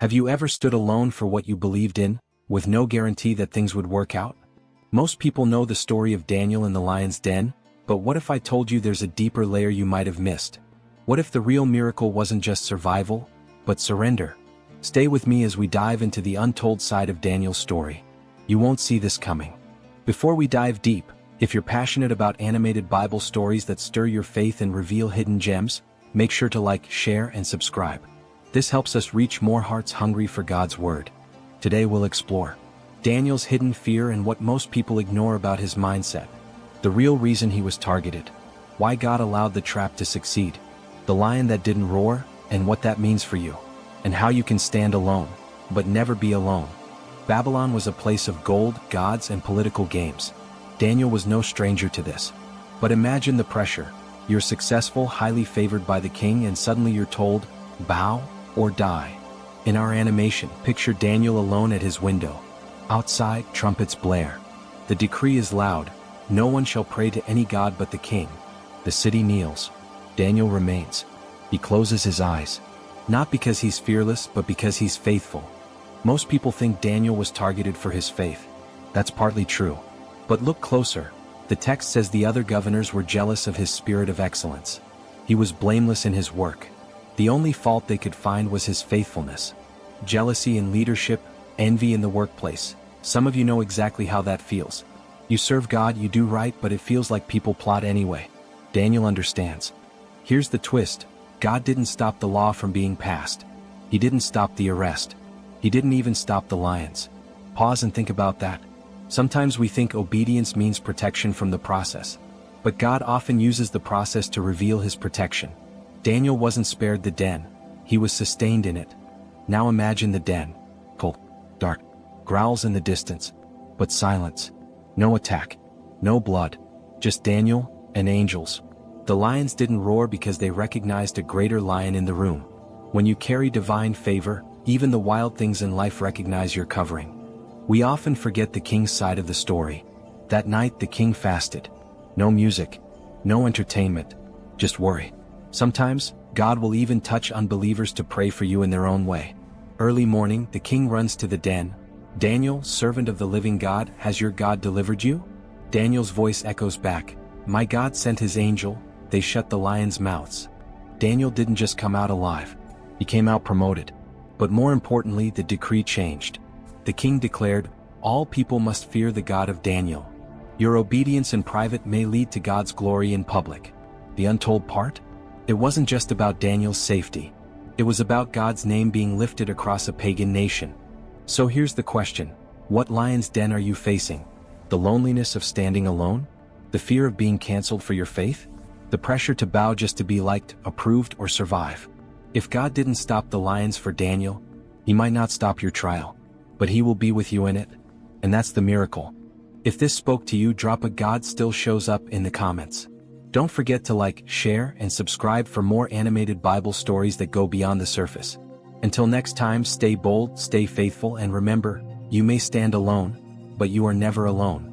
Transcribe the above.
Have you ever stood alone for what you believed in, with no guarantee that things would work out? Most people know the story of Daniel in the lion's den, but what if I told you there's a deeper layer you might have missed? What if the real miracle wasn't just survival, but surrender? Stay with me as we dive into the untold side of Daniel's story. You won't see this coming. Before we dive deep, if you're passionate about animated Bible stories that stir your faith and reveal hidden gems, make sure to like, share, and subscribe. This helps us reach more hearts hungry for God's Word. Today we'll explore Daniel's hidden fear and what most people ignore about his mindset, the real reason he was targeted, why God allowed the trap to succeed, the lion that didn't roar, and what that means for you, and how you can stand alone, but never be alone. Babylon was a place of gold, gods, and political games. Daniel was no stranger to this. But imagine the pressure. You're successful, highly favored by the king, and suddenly you're told, bow or die. In our animation, picture Daniel alone at his window. Outside, trumpets blare. The decree is loud. No one shall pray to any god but the king. The city kneels. Daniel remains. He closes his eyes. Not because he's fearless, but because he's faithful. Most people think Daniel was targeted for his faith. That's partly true. But look closer. The text says the other governors were jealous of his spirit of excellence. He was blameless in his work. The only fault they could find was his faithfulness. Jealousy in leadership, envy in the workplace. Some of you know exactly how that feels. You serve God, you do right, but it feels like people plot anyway. Daniel understands. Here's the twist. God didn't stop the law from being passed. He didn't stop the arrest. He didn't even stop the lions. Pause and think about that. Sometimes we think obedience means protection from the process. But God often uses the process to reveal his protection. Daniel wasn't spared the den. He was sustained in it. Now imagine the den. Cold, dark, growls in the distance. But silence. No attack. No blood. Just Daniel and angels. The lions didn't roar because they recognized a greater lion in the room. When you carry divine favor, even the wild things in life recognize your covering. We often forget the king's side of the story. That night the king fasted. No music. No entertainment. Just worry. Sometimes, God will even touch unbelievers to pray for you in their own way. Early morning, the king runs to the den. Daniel, servant of the living God, has your God delivered you? Daniel's voice echoes back. My God sent his angel. They shut the lions' mouths. Daniel didn't just come out alive. He came out promoted. But more importantly, the decree changed. The king declared, all people must fear the God of Daniel. Your obedience in private may lead to God's glory in public. The untold part? It wasn't just about Daniel's safety. It was about God's name being lifted across a pagan nation. So here's the question. What lion's den are you facing? The loneliness of standing alone? The fear of being canceled for your faith? The pressure to bow just to be liked, approved, or survive? If God didn't stop the lions for Daniel, he might not stop your trial. But he will be with you in it. And that's the miracle. If this spoke to you, drop a God still shows up in the comments. Don't forget to like, share, and subscribe for more animated Bible stories that go beyond the surface. Until next time, stay bold, stay faithful, and remember, you may stand alone, but you are never alone.